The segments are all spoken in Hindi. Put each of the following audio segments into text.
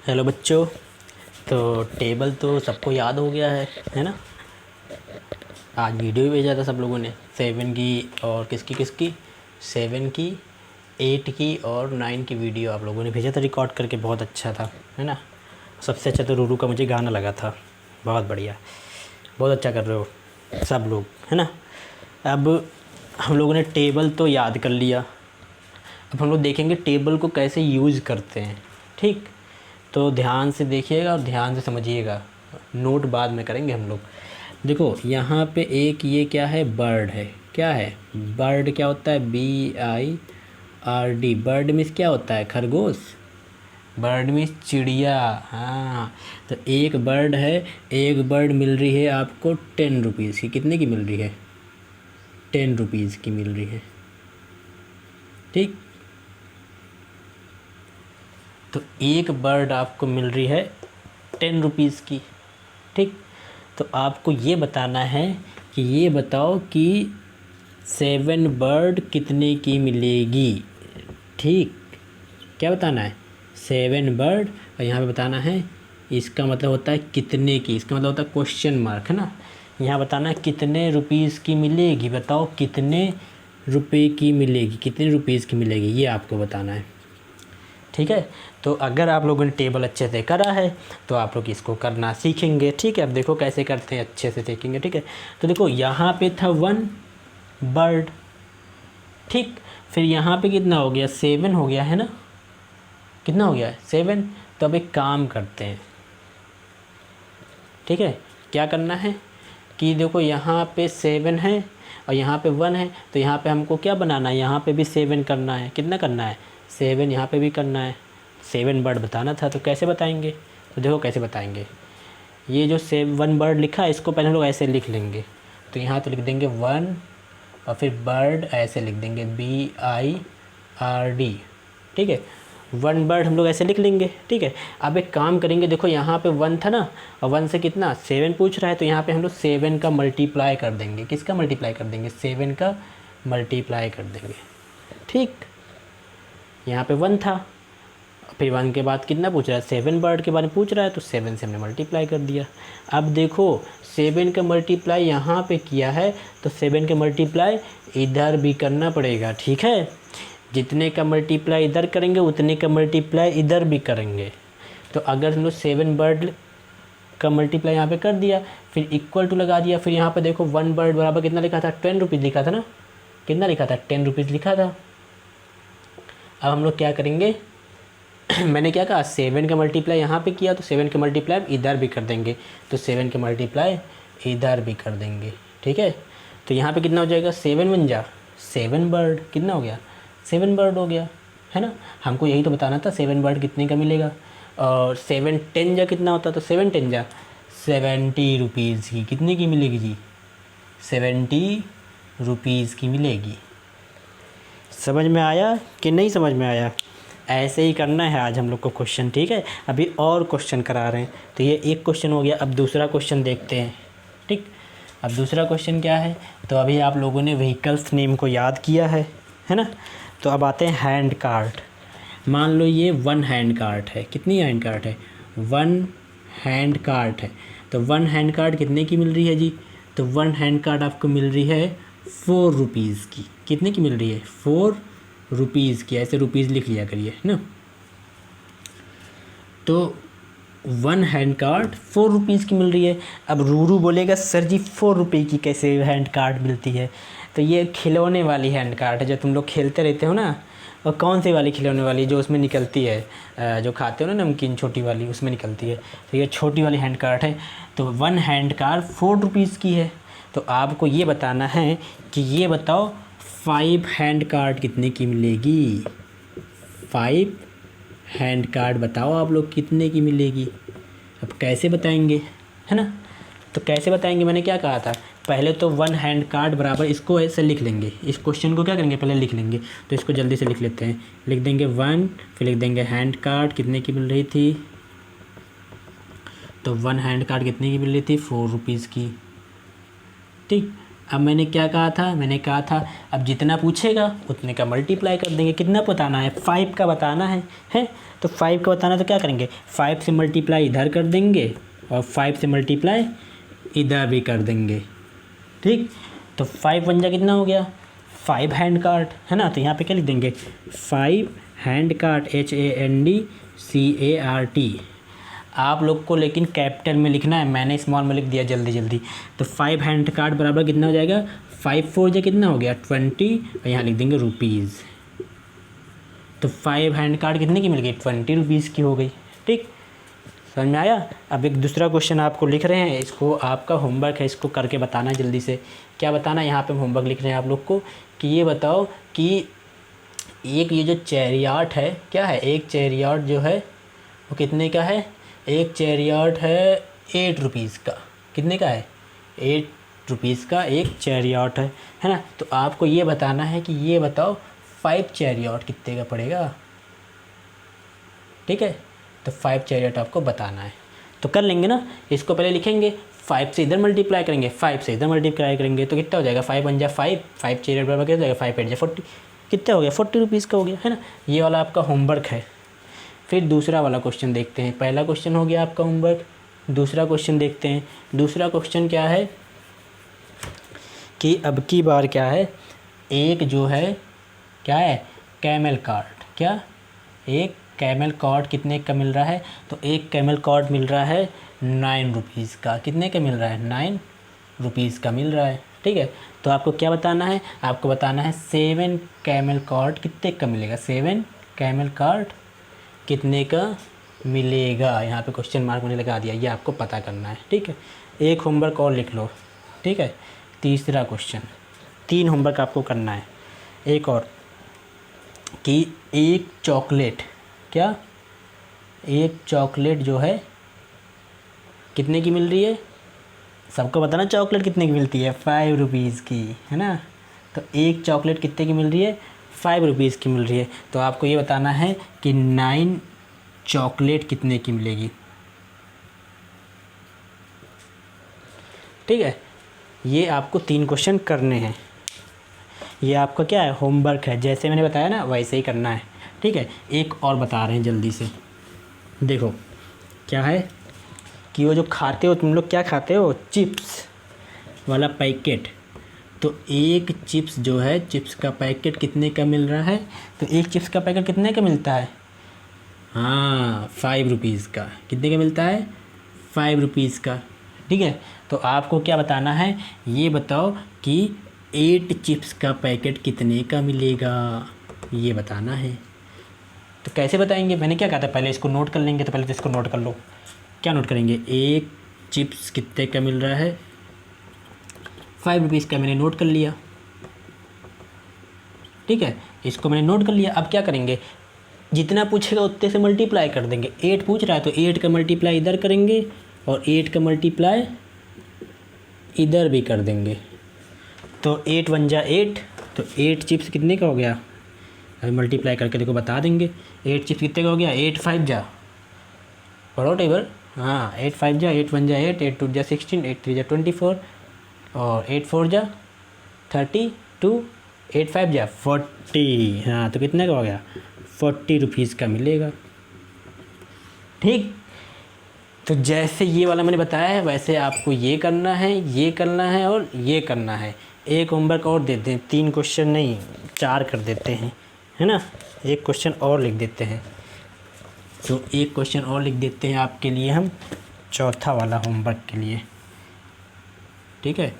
हेलो बच्चों। तो टेबल तो सबको याद हो गया है ना। आज वीडियो भी भेजा था सब लोगों ने, 7 की और किसकी किसकी 7 की, 8 की और 9 की वीडियो आप लोगों ने भेजा था रिकॉर्ड करके, बहुत अच्छा था, है ना। सबसे अच्छा तो रूरू का मुझे गाना लगा था, बहुत बढ़िया, बहुत अच्छा कर रहे हो सब लोग, है ना। अब हम लोगों ने टेबल तो याद कर लिया, अब हम लोग देखेंगे टेबल को कैसे यूज़ करते हैं। ठीक, तो ध्यान से देखिएगा और ध्यान से समझिएगा, नोट बाद में करेंगे हम लोग। देखो यहाँ पे एक ये क्या है, बर्ड है। क्या है बर्ड, क्या होता है, BIRD। बर्ड मीन्स क्या होता है, खरगोश। बर्ड मीन्स चिड़िया। हाँ, तो एक बर्ड है, एक बर्ड मिल रही है आपको 10 रुपीज़ की। कितने की मिल रही है, 10 रुपीज़ की मिल रही है। ठीक, तो एक बर्ड आपको मिल रही है 10 रुपीज़ की। ठीक, तो आपको ये बताना है कि ये बताओ कि 7 बर्ड कितने की मिलेगी। ठीक, क्या बताना है, 7 बर्ड, और यहाँ पे बताना है, इसका मतलब होता है कितने की, इसका मतलब होता है क्वेश्चन मार्क, है ना। यहाँ बताना है कितने रुपीज़ की मिलेगी, बताओ कितने रुपए की मिलेगी, कितने रुपीज़ की मिलेगी, ये आपको बताना है। ठीक है, तो अगर आप लोगों ने टेबल अच्छे से करा है तो आप लोग इसको करना सीखेंगे। ठीक है, अब देखो कैसे करते हैं, अच्छे से सीखेंगे। ठीक है, तो देखो यहाँ पे था 1 बर्ड। ठीक, फिर यहाँ पे कितना हो गया, 7 हो गया, है ना। कितना हो गया, 7। तो अब एक काम करते हैं, ठीक है, क्या करना है कि देखो यहाँ पे 7 है और यहाँ पे 1 है, तो यहाँ पे हमको क्या बनाना है, यहाँ पे भी 7 करना है। कितना करना है, 7 यहाँ पे भी करना है। 7 बर्ड बताना था, तो कैसे बताएंगे, तो देखो कैसे बताएंगे। ये जो 1 बर्ड लिखा है, इसको पहले हम लोग ऐसे लिख लेंगे। तो यहाँ तो लिख देंगे 1 और फिर बर्ड ऐसे लिख देंगे BIRD। ठीक है, 1 बर्ड हम लोग ऐसे लिख लेंगे। ठीक है, अब एक काम करेंगे, देखो यहाँ पे 1 था ना, और 1 से कितना 7 पूछ रहा है, तो यहाँ पे हम लोग 7 का मल्टीप्लाई कर देंगे। किसका मल्टीप्लाई कर देंगे, 7 का मल्टीप्लाई कर देंगे। ठीक, यहाँ पे 1 था, फिर 1 के बाद कितना पूछ रहा है, 7 बर्ड के बारे में पूछ रहा है, तो 7 से हमने मल्टीप्लाई कर दिया। अब देखो 7 का मल्टीप्लाई यहाँ पे किया है, तो 7 का मल्टीप्लाई इधर भी करना पड़ेगा। ठीक है, जितने का मल्टीप्लाई इधर करेंगे उतने का मल्टीप्लाई इधर भी करेंगे। तो अगर हम लोग 7 बर्ड का मल्टीप्लाई यहाँ पे कर दिया, फिर इक्वल टू लगा दिया, फिर यहाँ पे देखो 1 बर्ड बराबर कितना लिखा था, 10 रुपीज़ लिखा था ना। कितना लिखा था, 10 रुपीज़ लिखा था। अब हम लोग क्या करेंगे मैंने क्या कहा, 7 का मल्टीप्लाई यहाँ पे किया, तो 7 का मल्टीप्लाई इधर भी कर देंगे, तो 7 का मल्टीप्लाई इधर भी कर देंगे। ठीक है, तो यहाँ पे कितना हो जाएगा, 7 बन जा 7 बर्ड, कितना हो गया, 7 बर्ड हो गया, है ना। हमको यही तो बताना था 7 बर्ड कितने का मिलेगा। और 7 10 जा कितना होता, तो 7 10 जा 70 रुपीज़ की कितने की मिलेगी जी, 70 रुपीज़ की मिलेगी। समझ में आया कि नहीं समझ में आया, ऐसे ही करना है आज हम लोग को क्वेश्चन। ठीक है, अभी और क्वेश्चन करा रहे हैं, तो ये एक क्वेश्चन हो गया। अब दूसरा क्वेश्चन देखते हैं। ठीक, अब दूसरा क्वेश्चन क्या है, तो अभी आप लोगों ने व्हीकल्स नेम को याद किया है ना। तो अब आते हैं हैंड कार्ट। मान लो ये 1 हैंड कार्ट है, कितनी हैंड कार्ट है, 1 हैंड कार्ट है। तो 1 हैंड कार्ट कितने की मिल रही है जी, तो 1 हैंड कार्ट आपको मिल रही है 4 रुपीज़ की। कितने की मिल रही है, 4 रुपीज़ की। ऐसे रुपीज़ लिख लिया करिए ना। तो 1 हैंड कार्ड 4 रुपीज़ की मिल रही है। अब रूरू बोलेगा सर जी 4 रुपये की कैसे हैंड कार्ड मिलती है, तो ये खिलौने वाली हैंड कार्ड है जो तुम लोग खेलते रहते हो ना। और कौन सी वाली खिलौने वाली, जो उसमें निकलती है, जो खाते हो ना नमकीन, छोटी वाली, उसमें निकलती है। तो ये छोटी वाली हैंड कार्ड है। तो 1 हैंड कार्ड 4 रुपीज़ की है। तो आपको ये बताना है कि ये बताओ 5 हैंड कार्ड कितने की मिलेगी। 5 हैंड कार्ड बताओ आप लोग कितने की मिलेगी। अब कैसे बताएंगे, है ना। तो कैसे बताएंगे, मैंने क्या कहा था, पहले तो 1 हैंड कार्ड बराबर, इसको ऐसे लिख लेंगे, इस क्वेश्चन को क्या करेंगे, पहले लिख लेंगे। तो इसको जल्दी से लिख लेते हैं, लिख देंगे 1, फिर लिख देंगे हैंड कार्ड कितने की मिल रही थी। तो 1 हैंड कार्ड कितने की मिल रही थी, 4 रुपीज़ की। ठीक, अब मैंने क्या कहा था, मैंने कहा था अब जितना पूछेगा उतने का मल्टीप्लाई कर देंगे। कितना बताना है, 5 का बताना है। तो 5 का बताना तो क्या करेंगे, 5 से मल्टीप्लाई इधर कर देंगे और 5 से मल्टीप्लाई इधर भी कर देंगे। ठीक, तो 5 पंजा कितना हो गया, 5 हैंड कार्ट, है ना। तो यहाँ पे क्या लिख देंगे, 5 हैंड कार्ट, HANDCART। आप लोग को लेकिन कैपिटल में लिखना है, मैंने स्मॉल में लिख दिया जल्दी जल्दी। तो 5 हैंड कार्ट बराबर कितना हो जाएगा, 5 4 जा कितना हो गया 20, और यहाँ लिख देंगे रुपीज़। तो 5 हैंड कार्ट कितने की मिल गई, 20 रुपीज़ की हो गई। ठीक, समझ में आया। अब एक दूसरा क्वेश्चन आपको लिख रहे हैं, इसको आपका होमवर्क है, इसको करके बताना है जल्दी से। क्या बताना है, यहाँ पे हम होमवर्क लिख रहे हैं आप लोग को कि ये बताओ कि एक ये जो चैरियट है, क्या है, एक चैरियट जो है वो कितने का है, एक चैरियट है 8 रुपीज़ का। कितने का है, 8 रुपीज़ का एक चैरियट है ना। तो आपको ये बताना है कि ये बताओ 5 चैरियट कितने का पड़ेगा। ठीक है, तो 5 चैरियट आपको बताना है। तो कर लेंगे ना, इसको पहले लिखेंगे, 5 से इधर मल्टीप्लाई करेंगे, 5 से इधर मल्टीप्लाई करेंगे, तो कितना हो जाएगा, 5 1 जा 5, 5 चैरियट बराबर क्या हो जाएगा, 5 8 जा 40, कितना हो गया 40 रुपीज़ का हो गया, है ना। ये वाला आपका होमवर्क है। फिर दूसरा वाला क्वेश्चन देखते हैं। पहला क्वेश्चन हो गया आपका होमवर्क, दूसरा क्वेश्चन देखते हैं। दूसरा क्वेश्चन क्या है कि अब की बार क्या है, एक जो है क्या है, कैमल कार्ट, क्या, एक कैमल कार्ट कितने का मिल रहा है, तो एक कैमल कार्ट मिल रहा है 9 रुपीज़ का। कितने का मिल रहा है, 9 रुपीज़ का मिल रहा है। ठीक है, तो आपको क्या बताना है, आपको बताना है 7 कैमल कार्ट कितने का मिलेगा, 7 कैमल कार्ट कितने का मिलेगा। यहाँ पे क्वेश्चन मार्क मैंने लगा दिया, ये आपको पता करना है। ठीक है, एक होमवर्क और लिख लो। ठीक है, तीसरा क्वेश्चन, 3 होमवर्क आपको करना है। एक और कि एक चॉकलेट, क्या, एक चॉकलेट जो है कितने की मिल रही है, सबको बताना चॉकलेट कितने की मिलती है, 5 रुपीज़ की, है ना। तो एक चॉकलेट कितने की मिल रही है, 5 रुपीज़ की मिल रही है। तो आपको ये बताना है कि 9 चॉकलेट कितने की मिलेगी। ठीक है, ये आपको 3 क्वेश्चन करने हैं। ये आपका क्या है, होमवर्क है, जैसे मैंने बताया ना वैसे ही करना है। ठीक है, एक और बता रहे हैं जल्दी से, देखो क्या है कि वो जो खाते हो तुम लोग, क्या खाते हो, चिप्स वाला पैकेट। तो एक चिप्स जो है, चिप्स का पैकेट कितने का मिल रहा है, तो एक चिप्स का पैकेट कितने का मिलता है, हाँ 5 रुपीज़ का। कितने का मिलता है, 5 रुपीज़ का। ठीक है, तो आपको क्या बताना है, ये बताओ कि 8 चिप्स का पैकेट कितने का मिलेगा, ये बताना है। तो कैसे बताएंगे, मैंने क्या कहा था, पहले इसको नोट कर लेंगे। तो पहले तो इसको नोट कर लो, क्या नोट करेंगे, एक चिप्स कितने का मिल रहा है, 5 रुपीज़ का, मैंने नोट कर लिया। ठीक है, इसको मैंने नोट कर लिया। अब क्या करेंगे, जितना पूछेगा उतने से मल्टीप्लाई कर देंगे। 8 पूछ रहा है तो 8 का मल्टीप्लाई इधर करेंगे और 8 का मल्टीप्लाई इधर भी कर देंगे। तो 8 1 जा 8, तो 8 चिप्स कितने का हो गया, अभी मल्टीप्लाई करके देखो बता देंगे। 8 चिप्स कितने का हो गया, 8 5 जा, पढ़ो टेबल, हाँ 8 5 जा, 8 1 जा 8, 8 2 जा 16, 8 3 जा 24 और 8 4 जा 32, 8 5 जा 40, हाँ तो कितने का हो गया, 40 रुपीज़ का मिलेगा। ठीक, तो जैसे ये वाला मैंने बताया है वैसे आपको ये करना है, ये करना है और ये करना है। एक होमवर्क और देते हैं, 3 क्वेश्चन नहीं 4 कर देते हैं, है ना। एक क्वेश्चन और लिख देते हैं, तो एक क्वेश्चन और लिख देते हैं आपके लिए हम, चौथा वाला होमवर्क के लिए। ठीक है,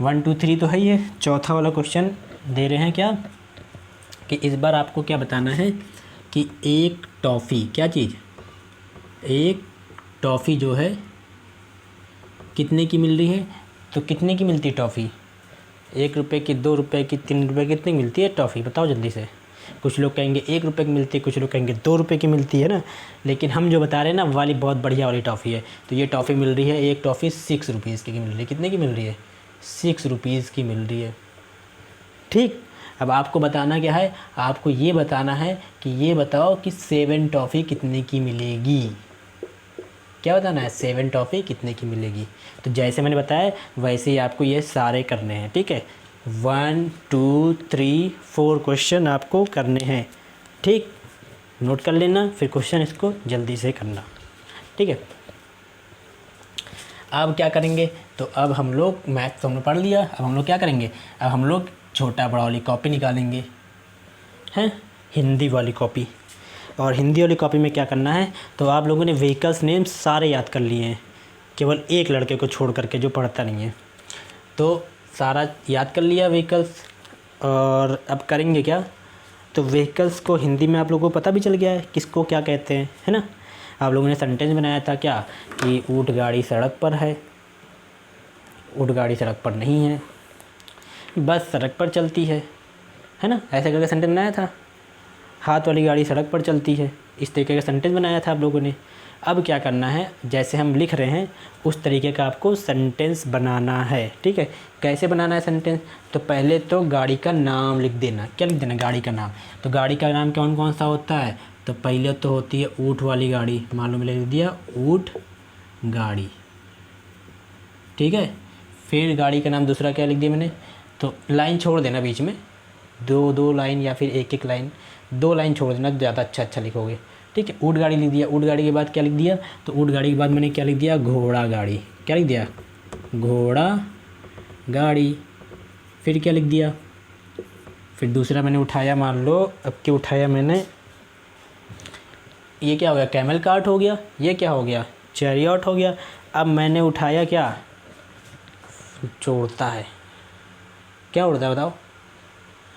1 2 3 तो है ही है, चौथा वाला क्वेश्चन दे रहे हैं क्या कि इस बार आपको क्या बताना है कि एक टॉफ़ी, क्या चीज़, एक टॉफ़ी जो है कितने की मिल रही है, तो कितने की मिलती है टॉफ़ी, 1 रुपये की, 2 रुपये की, 3 रुपये की, कितनी मिलती है टॉफ़ी, बताओ जल्दी से। कुछ लोग कहेंगे 1 रुपये की मिलती है, कुछ लोग कहेंगे 2 रुपये की मिलती है ना, लेकिन हम जो बता रहे हैं ना वाली बहुत बढ़िया वाली टॉफ़ी है। तो ये टॉफ़ी मिल रही है, एक टॉफ़ी 6 रुपीज़ की मिल रही है। कितने की मिल रही है, 6 रुपीज़ की मिल रही है। ठीक, अब आपको बताना क्या है, आपको ये बताना है कि ये बताओ कि 7 टॉफ़ी कितने की मिलेगी, क्या बताना है, 7 टॉफ़ी कितने की मिलेगी। तो जैसे मैंने बताया वैसे ही आपको ये सारे करने हैं, ठीक है। 1 2 3 4 क्वेश्चन आपको करने हैं, ठीक। नोट कर लेना, फिर क्वेश्चन इसको जल्दी से करना, ठीक है। अब क्या करेंगे, तो अब हम लोग मैथ तो हमने पढ़ लिया, अब हम लोग क्या करेंगे, अब हम लोग छोटा बड़ा वाली कॉपी निकालेंगे, हैं, हिंदी वाली कॉपी। और हिंदी वाली कॉपी में क्या करना है, तो आप लोगों ने व्हीकल्स नेम सारे याद कर लिए हैं, केवल एक लड़के को छोड़ करके जो पढ़ता नहीं है, तो सारा याद कर लिया व्हीकल्स। और अब करेंगे क्या, तो व्हीकल्स को हिंदी में आप लोगों को पता भी चल गया है किसको क्या कहते हैं, है ना। आप लोगों ने सेंटेंस बनाया था क्या कि ऊँट गाड़ी सड़क पर है, ऊँट गाड़ी सड़क पर नहीं है, बस सड़क पर चलती है ना, ऐसे करके सेंटेंस बनाया था। हाथ वाली गाड़ी सड़क पर चलती है, इस तरीके का सेंटेंस बनाया था आप लोगों ने। अब क्या करना है, जैसे हम लिख रहे हैं उस तरीके का आपको सेंटेंस बनाना है, ठीक है। कैसे बनाना है सेंटेंस, तो पहले तो गाड़ी का नाम लिख देना। क्या लिख देना, गाड़ी का नाम। तो गाड़ी का नाम कौन कौन सा होता है, तो पहले तो होती है ऊँट वाली गाड़ी, मान लो मैंने लिख दिया ऊँट गाड़ी, ठीक है। फिर गाड़ी का नाम दूसरा क्या लिख दिया मैंने, तो लाइन छोड़ देना बीच में, दो लाइन या फिर एक लाइन, 2 लाइन छोड़ देना, ज़्यादा अच्छा लिखोगे, ठीक है। ऊँट गाड़ी लिख दिया, ऊँट गाड़ी के बाद क्या लिख दिया, तो ऊँट गाड़ी के बाद मैंने क्या लिख दिया, घोड़ा गाड़ी। क्या लिख दिया, घोड़ा गाड़ी। फिर क्या लिख दिया, फिर दूसरा मैंने उठाया, मान लो अब क्या उठाया मैंने, ये क्या हो गया, कैमल कार्ट हो गया, ये क्या हो गया, चैरियट हो गया। अब मैंने उठाया क्या, जो उड़ता है, क्या उड़ता है बताओ,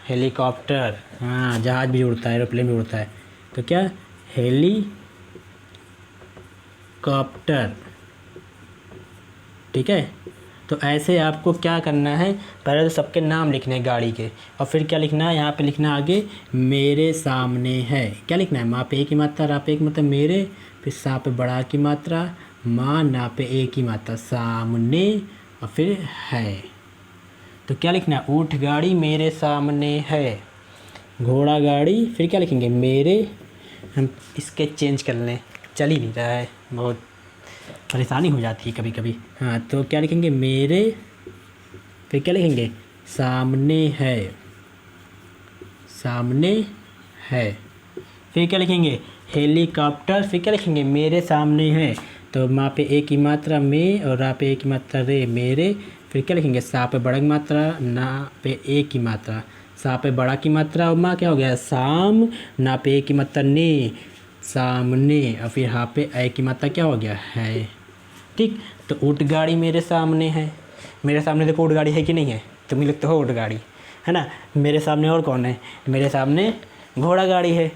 हेलीकॉप्टर। हाँ, जहाज़ भी उड़ता है, एरोप्लेन भी उड़ता है, तो क्या, हेलीकॉप्टर, ठीक है। तो ऐसे आपको क्या करना है, पहले तो सबके नाम लिखने हैं गाड़ी के, और फिर क्या लिखना है, यहाँ पे लिखना है आगे मेरे सामने है। क्या लिखना है, माँ पे एक ही मात्रा, रा पे एक मतलब मेरे, फिर सा पे बड़ा की मात्रा, माँ ना पे एक ही मात्रा, सामने, और फिर है। तो क्या लिखना है, ऊँट गाड़ी मेरे सामने है, घोड़ा गाड़ी, फिर क्या लिखेंगे मेरे, हम इसके चेंज कर लें, चल ही नहीं रहा है, बहुत परेशानी हो जाती है कभी कभी। हाँ, तो क्या लिखेंगे मेरे, फिर क्या लिखेंगे सामने है, सामने है। फिर क्या लिखेंगे हेलीकॉप्टर, फिर क्या लिखेंगे मेरे सामने है, तो माँ पे एक ही मात्रा में और रा पे एक ही मात्रा रे, मेरे। फिर क्या लिखेंगे सा पे बड़ा की मात्रा, ना पे एक की मात्रा, सा पे बड़ा की मात्रा और माँ क्या हो गया साम, ना पे एक की मात्रा ने, सामने, और फिर हाँ पे ए की मात्रा क्या हो गया है, ठीक। तो ऊँट गाड़ी मेरे सामने है, मेरे सामने देखो ऊँट गाड़ी है कि नहीं है, तुम ही लिखते हो ऊँट गाड़ी, है ना। मेरे सामने और कौन है, मेरे सामने घोड़ा गाड़ी है।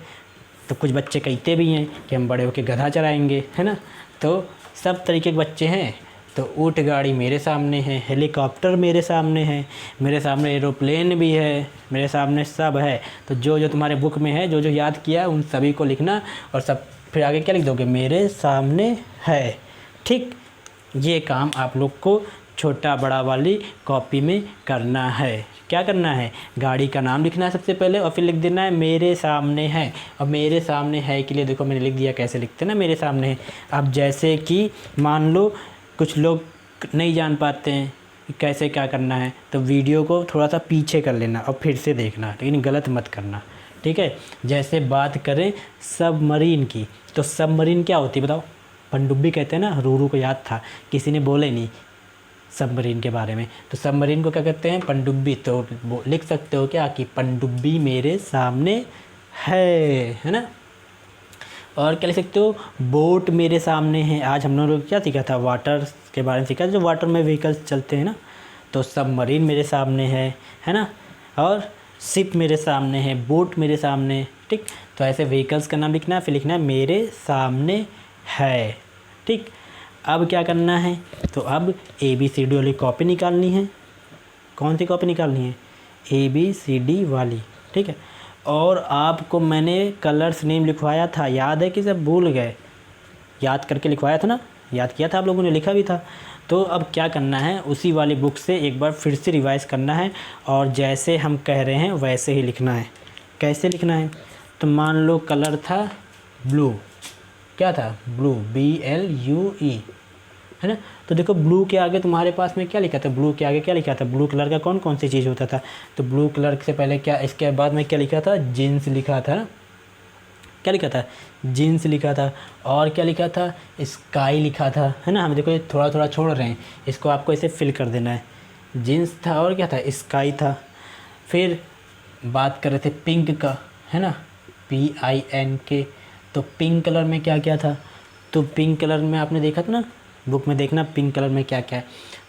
तो कुछ बच्चे कहते भी हैं कि हम बड़े होकर गधा चलाएंगे, है ना। तो सब तरीके के बच्चे हैं। तो ऊँट गाड़ी मेरे सामने है, हेलीकॉप्टर मेरे सामने है, मेरे सामने एरोप्लेन भी है, मेरे सामने सब है। तो जो जो तुम्हारे बुक में है, जो जो याद किया उन सभी को लिखना, और सब फिर आगे क्या लिख दोगे मेरे सामने है, ठीक। ये काम आप लोग को छोटा बड़ा वाली कॉपी में करना है। क्या करना है, गाड़ी का नाम लिखना है सबसे पहले, और फिर लिख देना है मेरे सामने है। और मेरे सामने है के लिए देखो मैंने लिख दिया, कैसे लिखते हैं ना मेरे सामने है। अब जैसे कि मान लो कुछ लोग नहीं जान पाते हैं कि कैसे क्या करना है, तो वीडियो को थोड़ा सा पीछे कर लेना और फिर से देखना, लेकिन गलत मत करना, ठीक है। जैसे बात करें सबमरीन की, तो सबमरीन क्या होती है बताओ, पनडुब्बी कहते हैं ना, रूरू को याद था, किसी ने बोले नहीं सबमरीन के बारे में, तो सबमरीन को क्या कहते हैं, पनडुब्बी। तो लिख सकते हो क्या कि पनडुब्बी मेरे सामने है ना। और क्या लिख सकते हो, बोट मेरे सामने है। आज हम लोगों ने क्या सीखा था, वाटर के बारे में सीखा, जो वाटर में व्हीकल्स चलते हैं ना। तो सबमरीन मेरे सामने है ना। और शिप मेरे सामने है, बोट मेरे सामने, ठीक। तो ऐसे व्हीकल्स का नाम लिखना है, फिर लिखना है मेरे सामने है, ठीक। अब क्या करना है, तो अब ABCD वाली कॉपी निकालनी है। कौन सी कॉपी निकालनी है, ABCD वाली, ठीक है। और आपको मैंने कलर्स नेम लिखवाया था, याद है कि सब भूल गए, याद करके लिखवाया था ना, याद किया था आप लोगों ने, लिखा भी था। तो अब क्या करना है, उसी वाली बुक से एक बार फिर से रिवाइज़ करना है, और जैसे हम कह रहे हैं वैसे ही लिखना है। कैसे लिखना है, तो मान लो कलर था ब्लू, क्या था, ब्लू, BLUE, है ना। तो देखो ब्लू के आगे तुम्हारे पास में क्या लिखा था, ब्लू के आगे क्या लिखा था, ब्लू कलर का कौन कौन सी चीज़ होता था, तो ब्लू कलर से पहले क्या, इसके बाद में क्या लिखा था, जीन्स लिखा था ना, क्या लिखा था, जीन्स लिखा था, और क्या लिखा था, स्काई लिखा था, है ना। हम देखो ये थोड़ा थोड़ा छोड़ रहे हैं, इसको आपको ऐसे फिल कर देना है। जीन्स था और क्या था, स्काई था। फिर बात कर रहे थे पिंक का, है ना, PINK। तो पिंक कलर में क्या क्या था, तो पिंक कलर में आपने देखा था ना, बुक में देखना पिंक कलर में क्या क्या है।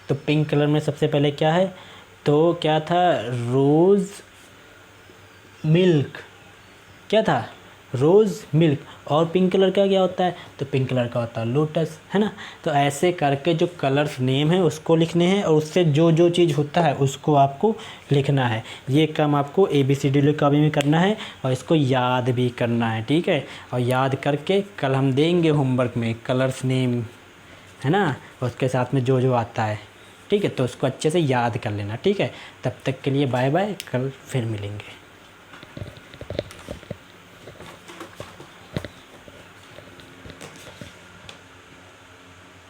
तो पिंक कलर में सबसे पहले क्या है, तो क्या था, रोज़ मिल्क, क्या था, रोज़ मिल्क। और पिंक कलर का क्या होता है, तो पिंक कलर का होता है लोटस, है ना। तो ऐसे करके जो कलर्स नेम है उसको लिखने हैं, और उससे जो जो चीज़ होता है उसको आपको लिखना है। ये काम आपको ABCD कॉपी में करना है, और इसको याद भी करना है, ठीक है। और याद करके कल हम देंगे होमवर्क में कलर्स नेम, है ना, उसके साथ में जो जो आता है, ठीक है। तो उसको अच्छे से याद कर लेना, ठीक है। तब तक के लिए बाय बाय, कल फिर मिलेंगे।